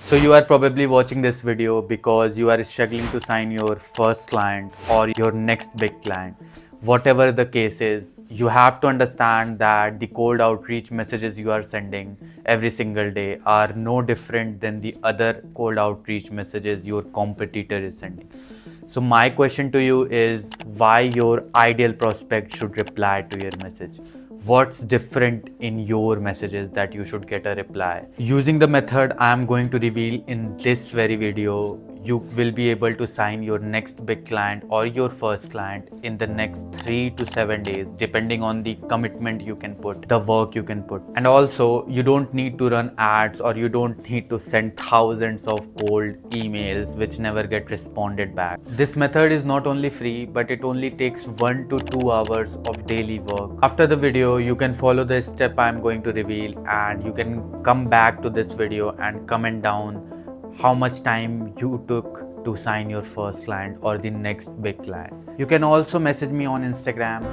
So you are probably watching this video because you are struggling to sign your first client or your next big client. Whatever the case is, you have to understand that the cold outreach messages you are sending every single day are no different than the other cold outreach messages your competitor is sending. So my question to you is why your ideal prospect should reply to your message. What's different in your messages that you should get a reply? Using the method I am going to reveal in this very video, you will be able to sign your next big client or your first client in the next 3 to 7 days, depending on the commitment you can put, the work you can put. And also, you don't need to run ads or you don't need to send thousands of cold emails which never get responded back. This method is not only free, but it only takes 1 to 2 hours of daily work. After the video, you can follow the step I am going to reveal, and you can come back to this video and comment down how much time you took to sign your first client or the next big client. You can also message me on Instagram,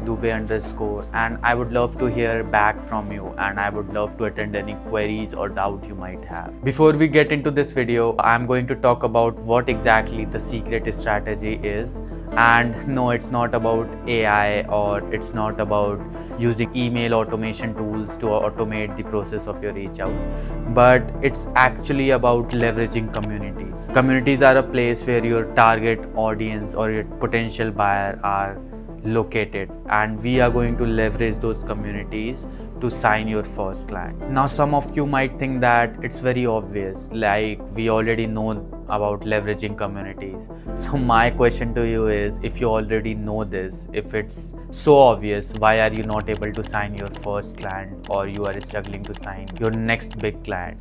@dube_, and I would love to hear back from you, and I would love to attend any queries or doubt you might have. Before we get into this video, I'm going to talk about what exactly the secret strategy is. And no, it's not about AI or it's not about using email automation tools to automate the process of your reach out, but it's actually about leveraging communities. Communities are a place where your target audience or your potential buyer are located, and we are going to leverage those communities to sign your first client. Now, some of you might think that it's very obvious, like we already know about leveraging communities. So my question to you is, if you already know this, if it's so obvious, why are you not able to sign your first client, or you are struggling to sign your next big client?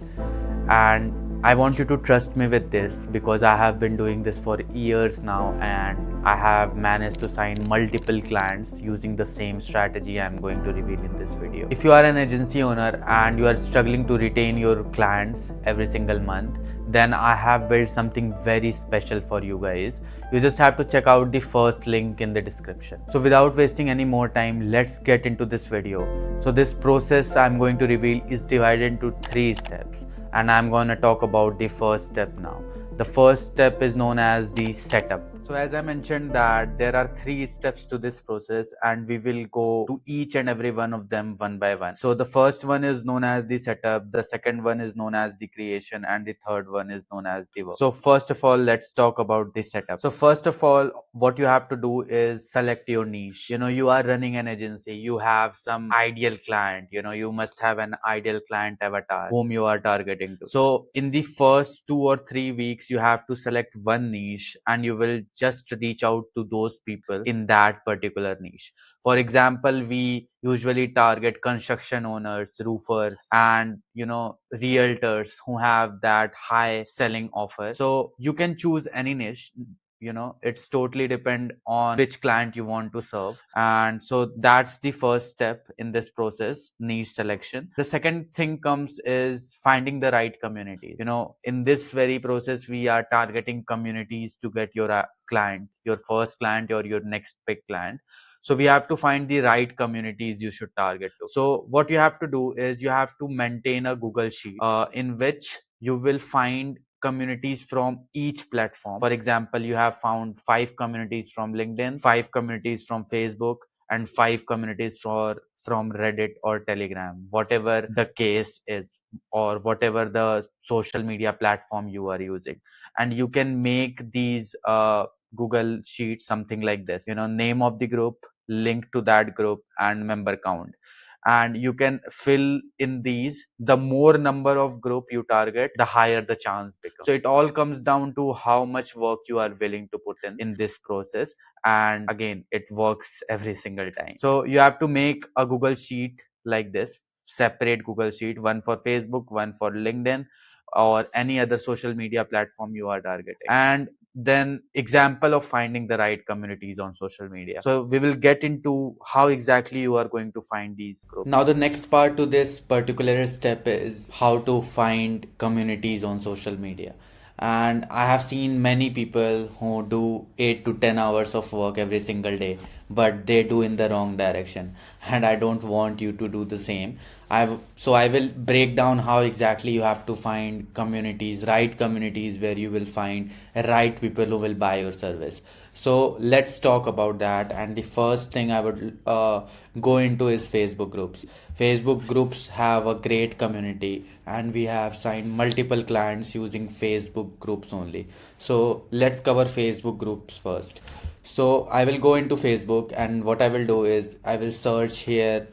And I want you to trust me with this because I have been doing this for years now, and I have managed to sign multiple clients using the same strategy I'm going to reveal in this video. If you are an agency owner and you are struggling to retain your clients every single month, then I have built something very special for you guys. You just have to check out the first link in the description. So without wasting any more time, let's get into this video. So this process I'm going to reveal is divided into 3 steps. And I'm going to talk about the first step now. The first step is known as the setup. So as I mentioned that there are 3 steps to this process, and we will go to each and every one of them one by one. So the first one is known as the setup, the second one is known as the creation, and the third one is known as the work. So first of all, let's talk about the setup. So first of all, what you have to do is select your niche. You are running an agency, you have some ideal client, you must have an ideal client avatar whom you are targeting to. So in the first 2 or 3 weeks, you have to select one niche, and you will just reach out to those people in that particular niche. For example, we usually target construction owners, roofers, and realtors who have that high selling offer. So you can choose any niche. It's totally depend on which client you want to serve. And so that's the first step in this process, niche selection. The second thing comes is finding the right communities. In this very process, we are targeting communities to get your client, your first client or your next big client. So we have to find the right communities you should target to. So what you have to do is you have to maintain a Google sheet in which you will find communities from each platform. For example, you have found 5 communities from LinkedIn, 5 communities from Facebook, and 5 communities from Reddit or Telegram, whatever the case is, or whatever the social media platform you are using. And you can make these Google sheets something like this, name of the group, link to that group, and member count. And you can fill in these. The more number of group you target, the higher the chance becomes. So it all comes down to how much work you are willing to put in this process. And again, it works every single time. So you have to make a Google sheet like this, separate Google sheet, one for Facebook, one for LinkedIn, or any other social media platform you are targeting. And then example of finding the right communities on social media. So we will get into how exactly you are going to find these groups. Now the next part to this particular step is how to find communities on social media. And I have seen many people who do 8 to 10 hours of work every single day, but they do in the wrong direction, and I don't want you to do the same. I will break down how exactly you have to find communities, right communities, where you will find right people who will buy your service. So let's talk about that. And the first thing I would go into is Facebook groups. Facebook groups have a great community, and we have signed multiple clients using Facebook groups only. So let's cover Facebook groups first. So I will go into Facebook, and what I will do is I will search here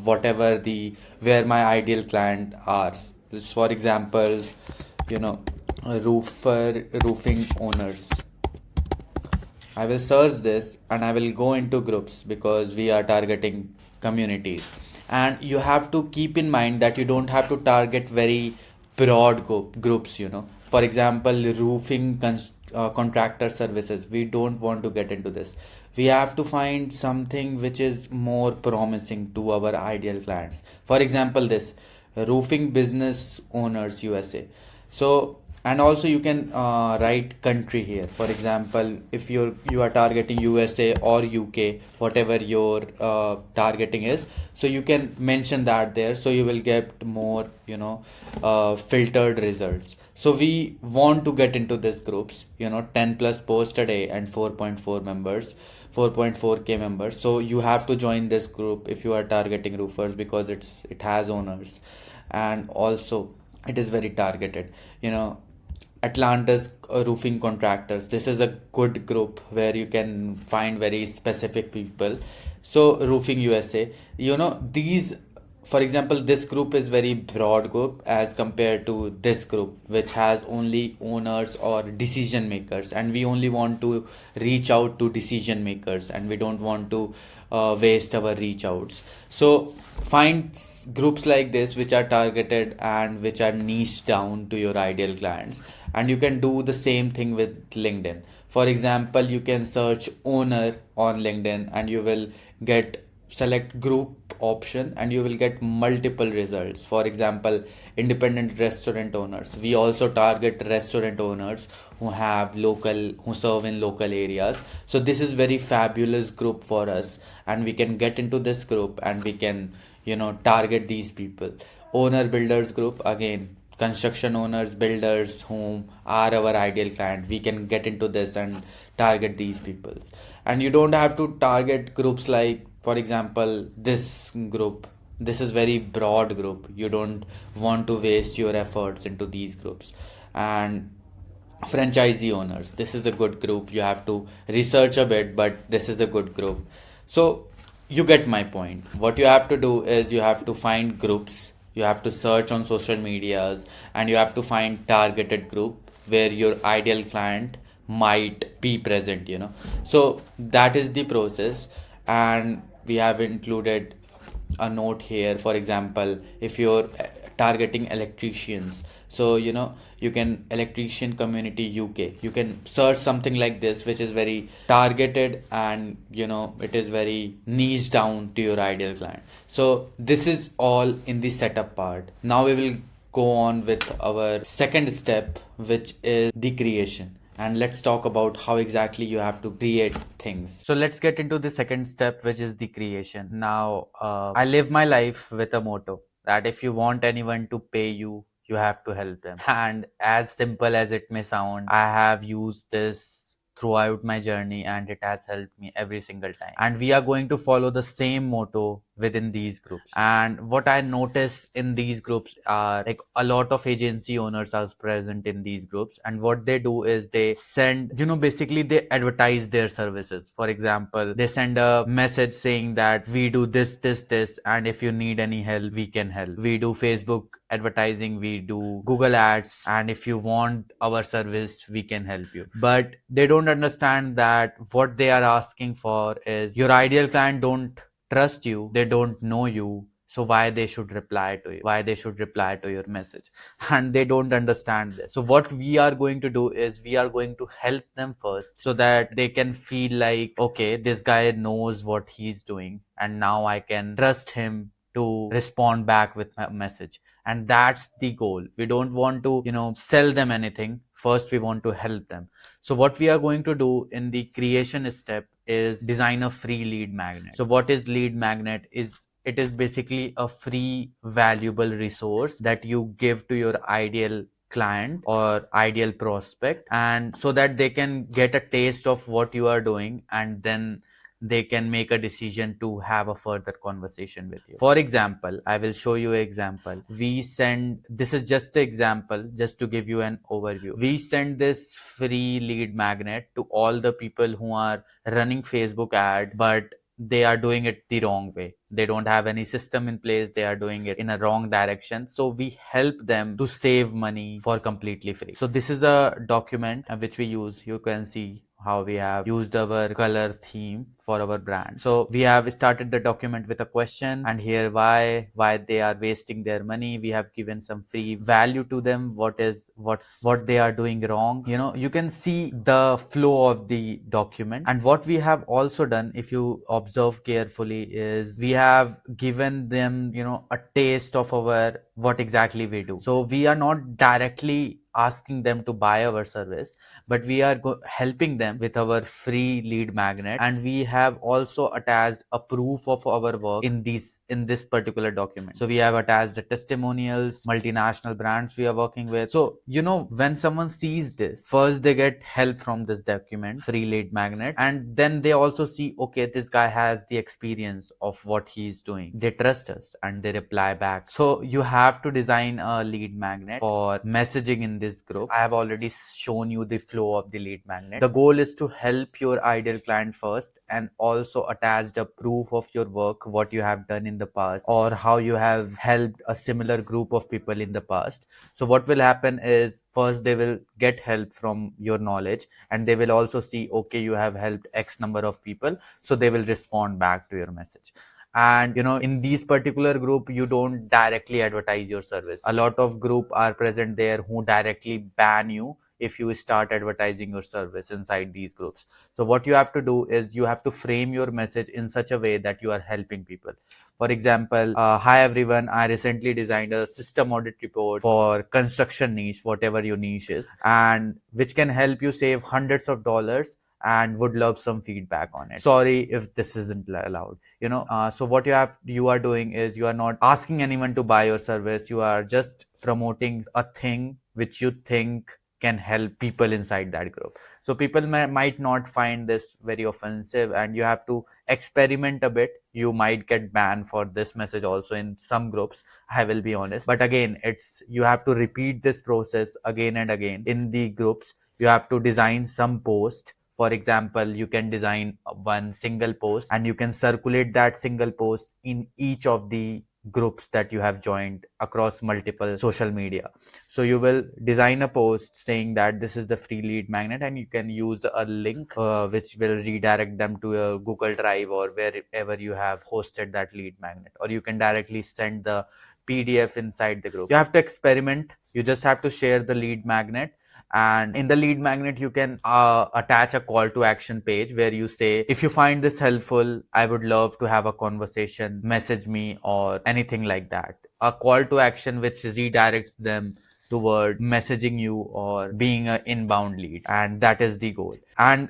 whatever the where my ideal client are. Just for examples, you know, roofing owners. I will search this and I will go into groups because we are targeting communities. And you have to keep in mind that you don't have to target very broad groups, you know. For example, contractor services. We don't want to get into this. We have to find something which is more promising to our ideal clients. For example, this roofing business owners USA. So, and also you can write country here. For example, if you are targeting USA or UK, whatever your targeting is, so you can mention that there, so you will get more, you know, filtered results. So we want to get into these groups, you know, 10 plus posts a day and 4.4 members, 4.4k members. So you have to join this group if you are targeting roofers, because it has owners, and also it is very targeted, you know. Atlanta's roofing contractors. This is a good group where you can find very specific people. So roofing USA, you know, these, for example, this group is very broad group as compared to this group, which has only owners or decision makers, and we only want to reach out to decision makers, and we don't want to waste our reach outs. So find groups like this which are targeted and which are niche down to your ideal clients. And you can do the same thing with LinkedIn. For example, you can search owner on LinkedIn and you will get select group option and you will get multiple results. For example, independent restaurant owners. We also target restaurant owners who serve in local areas. So this is very fabulous group for us, and we can get into this group and we can, you know, target these people. Owner builders group, again, construction owners, builders whom are our ideal client, we can get into this and target these peoples. And you don't have to target groups like, for example, this group. This is very broad group. You don't want to waste your efforts into these groups. And franchisee owners, this is a good group. You have to research a bit, but this is a good group. So you get my point. What you have to do is you have to find groups, you have to search on social medias, and you have to find targeted group where your ideal client might be present, you know. So that is the process. And we have included a note here. For example, if you're targeting electricians, so you know, you can electrician community UK, you can search something like this which is very targeted, and you know, it is very niche down to your ideal client. So this is all in the setup part. Now we will go on with our second step, which is the creation. And let's talk about how exactly you have to create things. So let's get into the second step, which is the creation. Now, I live my life with a motto that if you want anyone to pay you, you have to help them. And as simple as it may sound, I have used this throughout my journey and it has helped me every single time. And we are going to follow the same motto within these groups. And what I notice in these groups are like a lot of agency owners are present in these groups, and what they do is they send, you know, basically they advertise their services. For example, they send a message saying that we do this, and if you need any help, we can help. We do Facebook advertising, we do Google ads, and if you want our service, we can help you. But they don't understand that what they are asking for is your ideal client don't trust you, they don't know you, so why they should reply to you, why they should reply to your message, and they don't understand this. So what we are going to do is we are going to help them first so that they can feel like, okay, this guy knows what he's doing and now I can trust him to respond back with my message. And that's the goal. We don't want to, you know, sell them anything. First, we want to help them. So what we are going to do in the creation step is design a free lead magnet. So what is lead magnet? It is basically a free valuable resource that you give to your ideal client or ideal prospect, and so that they can get a taste of what you are doing, and then they can make a decision to have a further conversation with you. For example, I will show you an example. This is just an example, just to give you an overview. We send this free lead magnet to all the people who are running Facebook ad, but they are doing it the wrong way. They don't have any system in place. They are doing it in a wrong direction. So we help them to save money for completely free. So this is a document which we use. You can see how we have used our color theme for our brand. So we have started the document with a question, and here why they are wasting their money. We have given some free value to them. What they are doing wrong. You can see the flow of the document. And what we have also done, if you observe carefully, is we have given them a taste of our what exactly we do. So we are not directly asking them to buy our service, but we are helping them with our free lead magnet, and we have also attached a proof of our work in this particular document. So we have attached the testimonials, multinational brands we are working with. So when someone sees this, first they get help from this document, free lead magnet, and then they also see, okay, this guy has the experience of what he is doing. They trust us and they reply back. So you have to design a lead magnet for messaging in this group. I have already shown you the flow of the lead magnet. The goal is to help your ideal client first, and also attach the proof of your work, what you have done in the past, or how you have helped a similar group of people in the past. So what will happen is, first they will get help from your knowledge, and they will also see, okay, you have helped X number of people, so they will respond back to your message. And in these particular group, you don't directly advertise your service. A lot of group are present there who directly ban you if you start advertising your service inside these groups. So what you have to do is, you have to frame your message in such a way that you are helping people. For example, hi everyone, I recently designed a system audit report for construction niche, whatever your niche is, and which can help you save hundreds of dollars, and would love some feedback on it. Sorry if this isn't allowed. So what you are doing is, you are not asking anyone to buy your service. You are just promoting a thing which you think can help people inside that group. So people might not find this very offensive, and you have to experiment a bit. You might get banned for this message also in some groups, I will be honest. But again, you have to repeat this process again and again in the groups. You have to design some post. For example, you can design one single post, and you can circulate that single post in each of the groups that you have joined across multiple social media. So you will design a post saying that this is the free lead magnet, and you can use a link which will redirect them to a Google Drive or wherever you have hosted that lead magnet, or you can directly send the PDF inside the group. You have to experiment. You just have to share the lead magnet, and in the lead magnet you can attach a call to action page where you say, if you find this helpful, I would love to have a conversation, message me, or anything like that. A call to action which redirects them toward messaging you or being an inbound lead, and that is the goal. And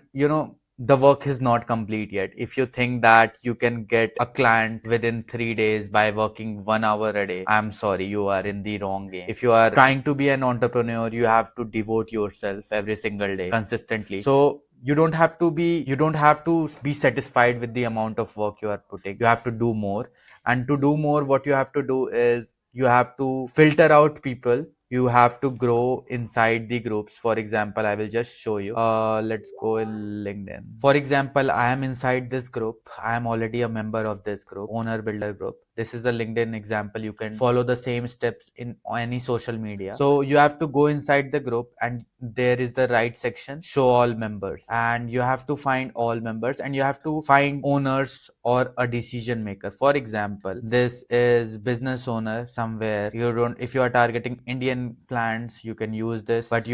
the work is not complete yet. If you think that you can get a client within 3 days by working 1 hour a day, I'm sorry, you are in the wrong game. If you are trying to be an entrepreneur, you have to devote yourself every single day consistently. So you don't have to be satisfied with the amount of work you are putting. You have to do more. And to do more, what you have to do is, you have to filter out people. You have to grow inside the groups. For example, I will just show you. Let's go in LinkedIn. For example, I am inside this group. I am already a member of this group, owner builder group. This is a LinkedIn example. You can follow the same steps in any social media. So you have to go inside the group, and there is the right section, show all members, and you have to find all members, and you have to find owners or a decision maker. For example, this is business owner somewhere. If you are targeting Indian clients, you can use this, but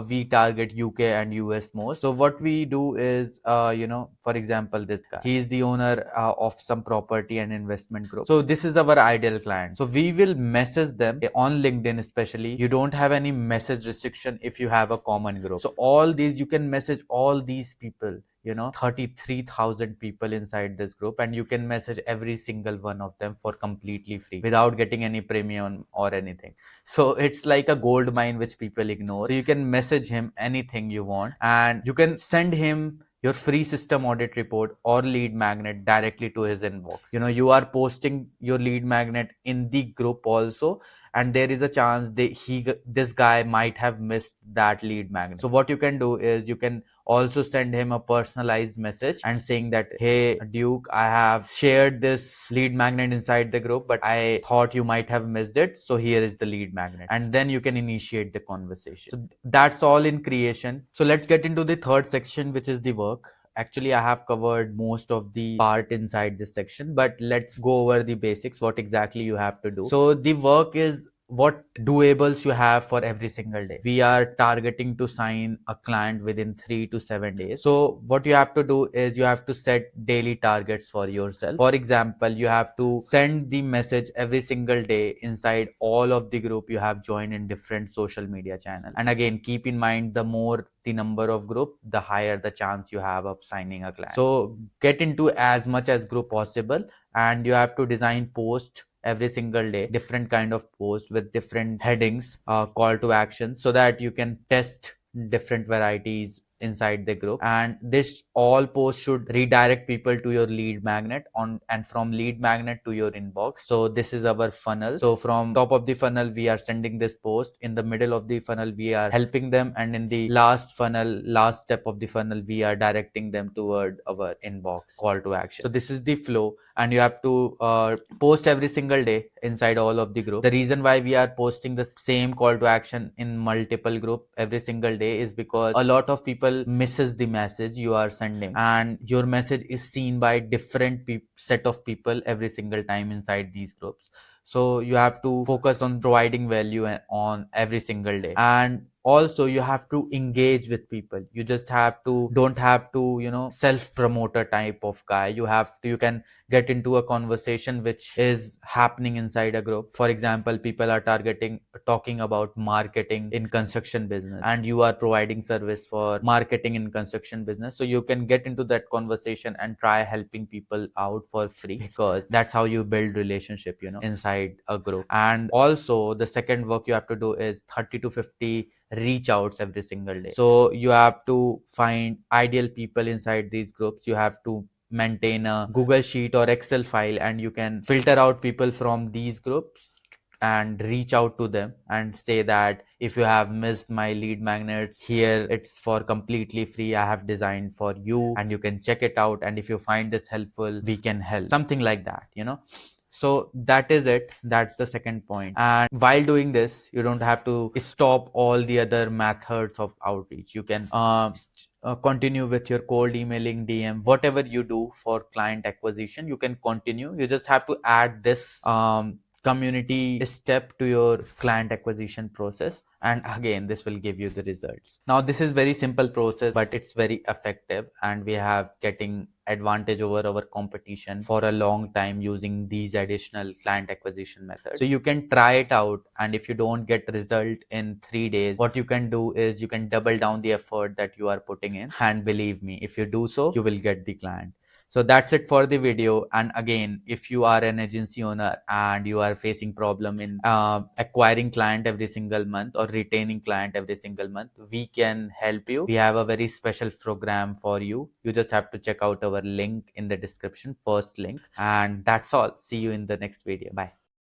we target UK and US most. So what we do is, for example, this guy, he is the owner of some property and investment group. So this this is our ideal client. So we will message them on LinkedIn, especially. You don't have any message restriction if you have a common group. So all these, you can message all these people, 33,000 people inside this group, and you can message every single one of them for completely free without getting any premium or anything. So it's like a gold mine which people ignore. So you can message him anything you want, and you can send him your free system audit report or lead magnet directly to his inbox. You are posting your lead magnet in the group also, and there is a chance this guy might have missed that lead magnet. So what you can do is you can also send him a personalized message and saying that, hey Duke, I have shared this lead magnet inside the group, but I thought you might have missed it, so here is the lead magnet. And then you can initiate the conversation. So that's all in creation. So let's get into the third section, which is the work. Actually, I have covered most of the part inside this section, but let's go over the basics, what exactly you have to do. So the work is what doables you have for every single day. We are targeting to sign a client within 3 to 7 days. So what you have to do is you have to set daily targets for yourself. For example, you have to send the message every single day inside all of the group you have joined in different social media channels. And again, keep in mind, the more the number of group, the higher the chance you have of signing a client. So get into as much as group possible, and you have to design post every single day, different kind of posts with different headings, call to action, so that you can test different varieties inside the group. And this all posts should redirect people to your lead magnet and from lead magnet to your inbox. So this is our funnel. So from top of the funnel, we are sending this post. In the middle of the funnel, we are helping them, and in the last step of the funnel, we are directing them toward our inbox call to action. So this is the flow, and you have to post every single day inside all of the group. The reason why we are posting the same call to action in multiple group every single day is because a lot of people misses the message you are sending, and your message is seen by different set of people every single time inside these groups. So you have to focus on providing value on every single day. And also you have to engage with people. You just don't have to self promoter type of guy. You can get into a conversation which is happening inside a group. For example, people are talking about marketing in construction business, and you are providing service for marketing in construction business. So you can get into that conversation and try helping people out for free, because that's how you build relationship inside a group. And also the second work you have to do is 30 to 50 reach outs every single day. So you have to find ideal people inside these groups. You have to maintain a Google Sheet or Excel file, and you can filter out people from these groups and reach out to them and say that, if you have missed my lead magnets, here it's for completely free, I have designed for you, and you can check it out, and if you find this helpful, we can help, something like that. So that is it. That's the second point. And while doing this, you don't have to stop all the other methods of outreach. You can continue with your cold emailing, DM, whatever you do for client acquisition, you can continue. You just have to add this community step to your client acquisition process, and again, this will give you the results. Now this is very simple process, but it's very effective, and we have getting advantage over our competition for a long time using these additional client acquisition methods. So you can try it out, and if you don't get result in 3 days, what you can do is you can double down the effort that you are putting in, and believe me, if you do so, you will get the client. So that's it for the video. And again, if you are an agency owner and you are facing problem in acquiring client every single month or retaining client every single month, we can help you. We have a very special program for you. You just have to check out our link in the description, first link. And that's all. See you in the next video. Bye.